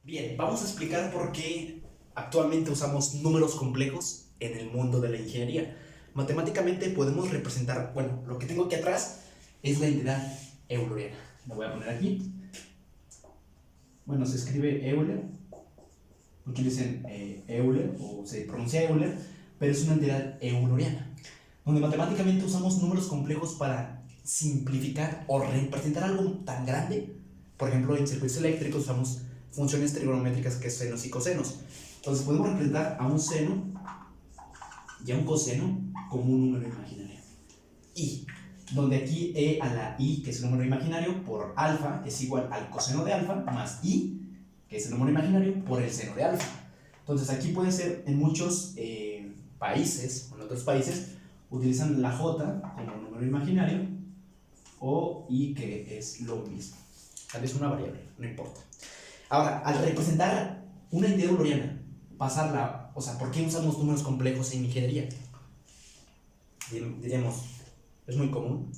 Bien, vamos a explicar por qué actualmente usamos números complejos en el mundo de la ingeniería. Matemáticamente podemos representar, bueno, lo que tengo aquí atrás es la entidad euleriana. La voy a poner aquí. Bueno, se escribe Euler, muchos dicen Euler o se pronuncia Euler, pero es una entidad euleriana, donde matemáticamente usamos números complejos para simplificar o representar algo tan grande. Por ejemplo, en circuitos eléctricos usamos funciones trigonométricas que es senos y cosenos. Entonces podemos representar a un seno y a un coseno como un número imaginario. Y donde aquí e a la i, que es el número imaginario, por alfa es igual al coseno de alfa más i, que es el número imaginario, por el seno de alfa. Entonces aquí puede ser en muchos países, o en otros países, utilizan la j como número imaginario o i, que es lo mismo. Tal vez una variable, no importa. Ahora, al representar una entidad euleriana, pasarla, o sea, ¿por qué usamos números complejos en ingeniería? Diríamos, es muy común,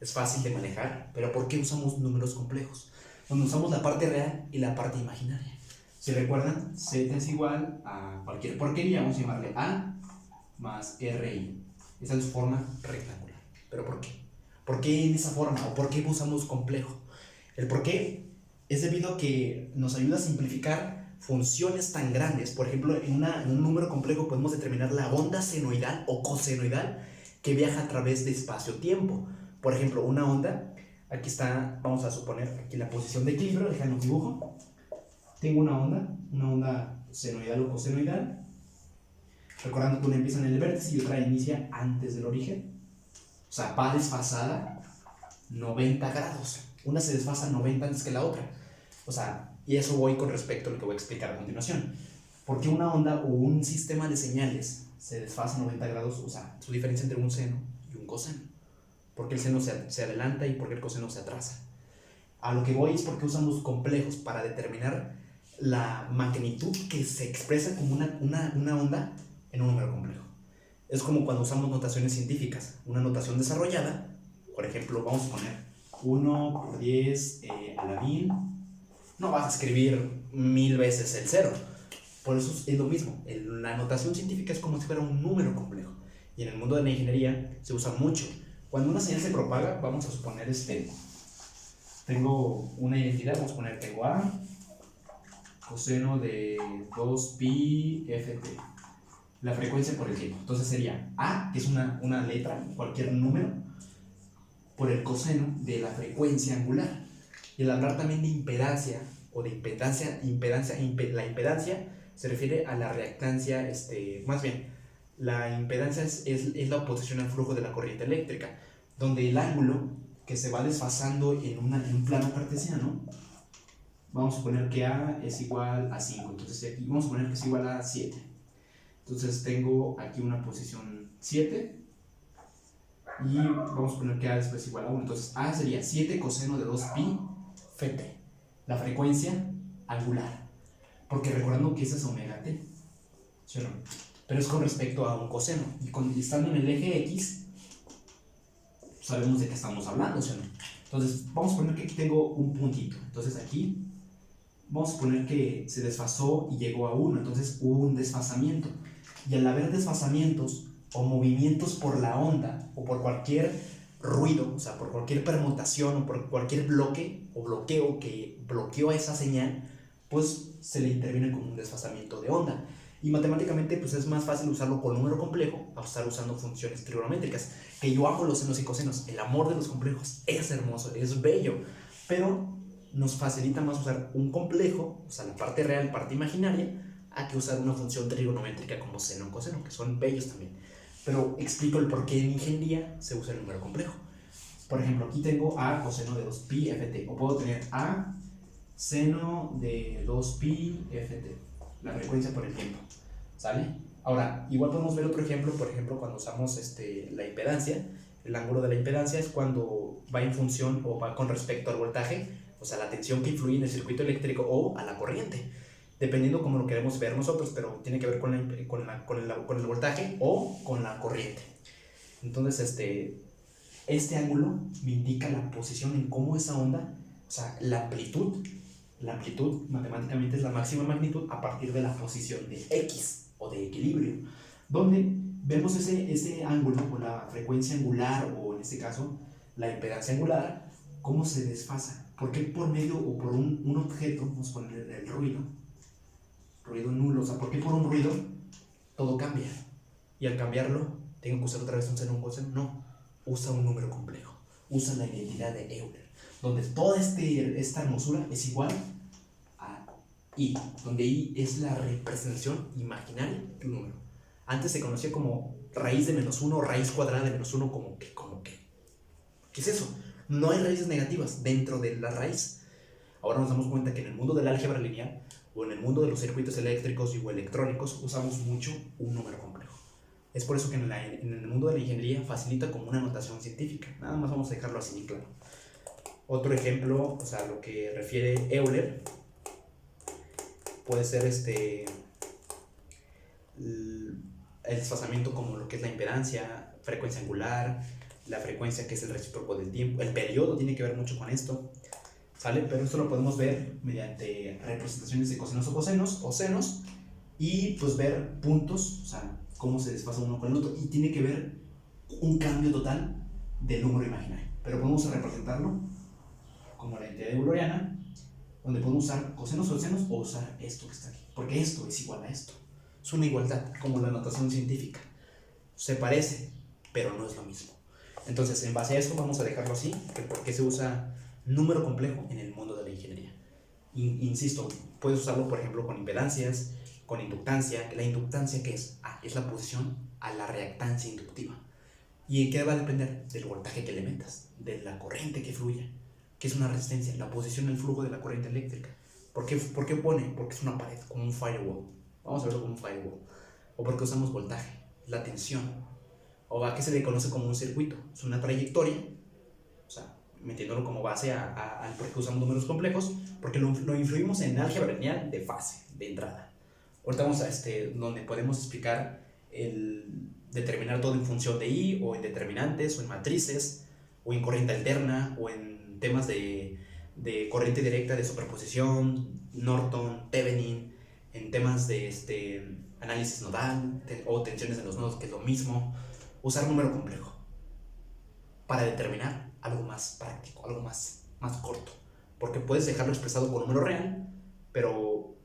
es fácil de manejar, pero ¿por qué usamos números complejos? Donde usamos la parte real y la parte imaginaria. Si recuerdan, z es igual a cualquier porquería, vamos a llamarle a más ri. Esa es su forma rectangular. ¿Pero por qué? ¿Por qué en esa forma? ¿O por qué usamos complejo? El por qué es debido a que nos ayuda a simplificar funciones tan grandes. Por ejemplo, en un número complejo podemos determinar la onda senoidal o cosenoidal que viaja a través de espacio-tiempo. Por ejemplo, una onda, aquí está, vamos a suponer aquí la posición de equilibrio, déjame un dibujo. Tengo una onda senoidal o cosenoidal. Recordando que una empieza en el vértice y otra inicia antes del origen. O sea, va desfasada 90 grados. Una se desfasa 90 antes que la otra. O sea, y eso voy con respecto a lo que voy a explicar a continuación. ¿Por qué una onda o un sistema de señales se desfasa 90 grados? O sea, su diferencia entre un seno y un coseno. ¿Por qué el seno se adelanta y por qué el coseno se atrasa? A lo que voy es porque usamos complejos para determinar la magnitud que se expresa como una onda en un número complejo. Es como cuando usamos notaciones científicas. Una notación desarrollada, por ejemplo, vamos a poner 1 por 10 a la 1000. No vas a escribir 1000 veces el cero. Por eso es lo mismo. La notación científica es como si fuera un número complejo. Y en el mundo de la ingeniería se usa mucho. Cuando una señal se propaga, vamos a suponer tengo una identidad, vamos a poner tengo a coseno de 2pi ft, la frecuencia por el tiempo. Entonces sería a, que es una letra, cualquier número, por el coseno de la frecuencia angular. Y al hablar también de impedancia o de la impedancia se refiere a la reactancia, más bien, la impedancia es la oposición al flujo de la corriente eléctrica, donde el ángulo que se va desfasando en un plano cartesiano, vamos a poner que A es igual a 5, entonces aquí vamos a poner que es igual a 7. Entonces tengo aquí una posición 7 y vamos a poner que A después es igual a 1. Entonces A sería 7 coseno de 2pi ft, la frecuencia angular, porque recordando que esa es omega t, ¿sí o no? Pero es con respecto a un coseno, y estando en el eje X sabemos de qué estamos hablando, ¿sí o no? Entonces vamos a poner que aquí tengo un puntito, entonces aquí vamos a poner que se desfasó y llegó a 1, entonces hubo un desfasamiento, y al haber desfasamientos o movimientos por la onda o por cualquier ruido, o sea, por cualquier permutación o por cualquier bloque o bloqueo que bloqueó esa señal, pues se le interviene como un desfasamiento de onda. Y matemáticamente pues es más fácil usarlo con número complejo a estar usando funciones trigonométricas, que yo amo los senos y cosenos. El amor de los complejos es hermoso, es bello, pero nos facilita más usar un complejo, o sea, la parte real, parte imaginaria, a que usar una función trigonométrica como seno o coseno, que son bellos también. Pero explico el por qué en ingeniería se usa el número complejo. Por ejemplo, aquí tengo a coseno de 2pi ft, o puedo tener a seno de 2pi ft, la frecuencia por el tiempo, ¿sale? Ahora, igual podemos ver otro ejemplo, por ejemplo, cuando usamos la impedancia. El ángulo de la impedancia es cuando va en función o va con respecto al voltaje, o sea, la tensión que influye en el circuito eléctrico o a la corriente, dependiendo cómo lo queremos ver nosotros, pero tiene que ver con el voltaje o con la corriente. Entonces, este ángulo me indica la posición en cómo esa onda, o sea, la amplitud La amplitud matemáticamente es la máxima magnitud a partir de la posición de X o de equilibrio, donde vemos ese ángulo o la frecuencia angular o en este caso la impedancia angular, cómo se desfasa. ¿Por qué por medio o por un objeto, vamos a poner el ruido nulo, o sea, por qué por un ruido todo cambia? Y al cambiarlo, ¿tengo que usar otra vez un seno o un coseno? No, usa un número complejo, usa la identidad de Euler, donde toda esta hermosura es igual a I, donde I es la representación imaginaria de un número. Antes se conocía como raíz de -1 o raíz cuadrada de -1, como que. ¿Qué es eso? No hay raíces negativas dentro de la raíz. Ahora nos damos cuenta que en el mundo del álgebra lineal o en el mundo de los circuitos eléctricos o electrónicos usamos mucho un número complejo. Es por eso que en el mundo de la ingeniería facilita como una notación científica. Nada más vamos a dejarlo así de claro. Otro ejemplo, o sea, lo que refiere Euler, puede ser el desfasamiento como lo que es la impedancia, frecuencia angular, la frecuencia que es el recíproco del tiempo, el periodo tiene que ver mucho con esto, ¿sale? Pero esto lo podemos ver mediante representaciones de cosenos o senos y pues ver puntos, o sea, cómo se desfasa uno con el otro, y tiene que ver un cambio total del número imaginario. Pero podemos representarlo como la entidad euleriana, donde podemos usar cosenos o senos o usar esto que está aquí, porque esto es igual a esto. Es una igualdad, como la notación científica. Se parece, pero no es lo mismo. Entonces, en base a eso vamos a dejarlo así, que por qué se usa número complejo en el mundo de la ingeniería. Insisto, puedes usarlo, por ejemplo, con impedancias, con inductancia. ¿La inductancia qué es? Es la posición a la reactancia inductiva. ¿Y qué va a depender? Del voltaje que le metas, de la corriente que fluya, que es una resistencia, la posición del flujo de la corriente eléctrica. ¿Por qué pone? Porque es una pared, como un firewall. Vamos a verlo como un firewall. O porque usamos voltaje, la tensión. O a qué se le conoce como un circuito. Es una trayectoria, o sea, metiéndolo como base al por qué usamos números complejos, porque lo influimos en álgebra lineal de fase, de entrada. Ahorita vamos a donde podemos explicar determinar todo en función de I, o en determinantes, o en matrices, o en corriente alterna, o en temas de corriente directa, de superposición, Norton, Thevenin, en temas de análisis nodal o tensiones en los nodos, que es lo mismo. Usar número complejo para determinar algo más práctico, algo más corto, porque puedes dejarlo expresado por número real, pero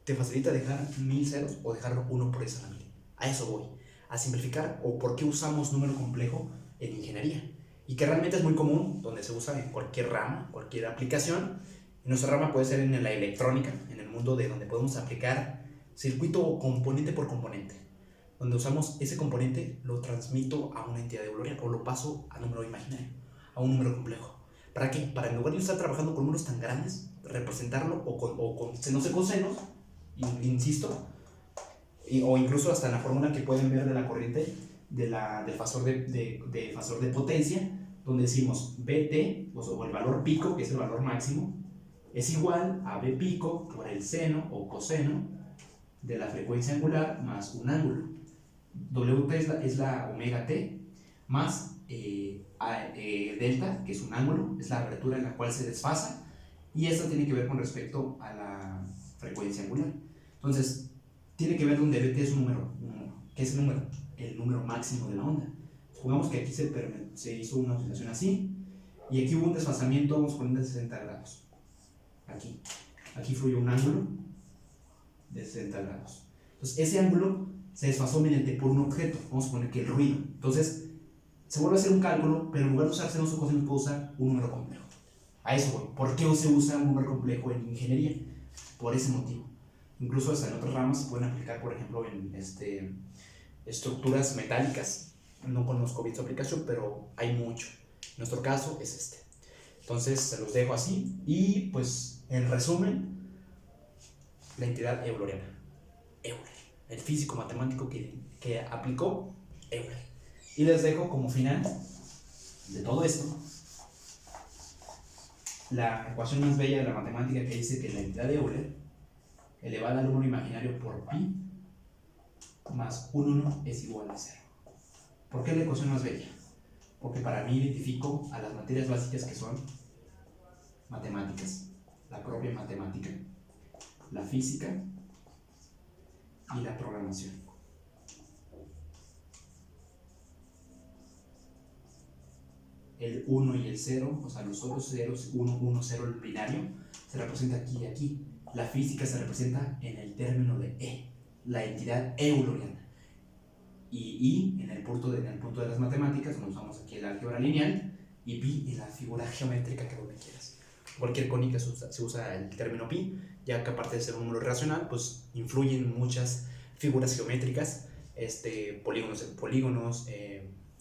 te facilita dejar 1000 ceros o dejarlo 1 por esa mil. A eso voy, a simplificar o por qué usamos número complejo en ingeniería, y que realmente es muy común, donde se usa en cualquier rama, cualquier aplicación. Y nuestra rama puede ser en la electrónica, en el mundo de donde podemos aplicar circuito o componente por componente, donde usamos ese componente, lo transmito a una entidad euleriana o lo paso a número imaginario, a un número complejo. ¿Para qué? Para en lugar de estar trabajando con números tan grandes, representarlo o con senos y cosenos, insisto, o incluso hasta en la fórmula que pueden ver de la corriente del fasor de potencia, donde decimos BT, o el valor pico, que es el valor máximo, es igual a B pico por el seno o coseno de la frecuencia angular más un ángulo. WT es la omega t más delta, que es un ángulo, es la abertura en la cual se desfasa, y esto tiene que ver con respecto a la frecuencia angular. Entonces, tiene que ver donde BT es un número. ¿Qué es el número? El número máximo de la onda. Supongamos que aquí se hizo una oscilación así, y aquí hubo un desfasamiento, vamos a poner de 60 grados. Aquí fluyó un ángulo de 60 grados. Entonces, ese ángulo se desfasó mediante por un objeto, vamos a poner que el ruido. Entonces, se vuelve a hacer un cálculo, pero en lugar de usar senos o cosenos, puedo usar un número complejo. A eso voy. ¿Por qué se usa un número complejo en ingeniería? Por ese motivo. Incluso hasta en otras ramas se pueden aplicar, por ejemplo, en estructuras metálicas. No conozco bien su aplicación, pero hay mucho. En nuestro caso es este. Entonces, se los dejo así. Y pues, en resumen, la entidad euleriana. Euler. El físico matemático que aplicó Euler. Y les dejo como final de todo esto la ecuación más bella de la matemática, que dice que la entidad de Euler elevada al número imaginario por pi más un 1 es igual a 0. ¿Por qué la ecuación más bella? Porque para mí identifico a las materias básicas que son matemáticas, la propia matemática, la física y la programación. El 1 y el 0, o sea, los otros ceros, 1, 1, 0, el binario, se representa aquí y aquí. La física se representa en el término de E, la entidad euleriana. Y I en el punto de las matemáticas, donde usamos aquí el álgebra lineal, y pi en la figura geométrica que donde quieras. Cualquier cónica se usa el término pi, ya que aparte de ser un número racional, pues influyen muchas figuras geométricas, polígonos,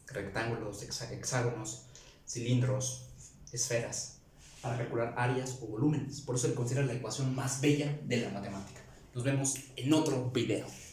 rectángulos, hexágonos, cilindros, esferas, para calcular áreas o volúmenes. Por eso se considera la ecuación más bella de la matemática. Nos vemos en otro video.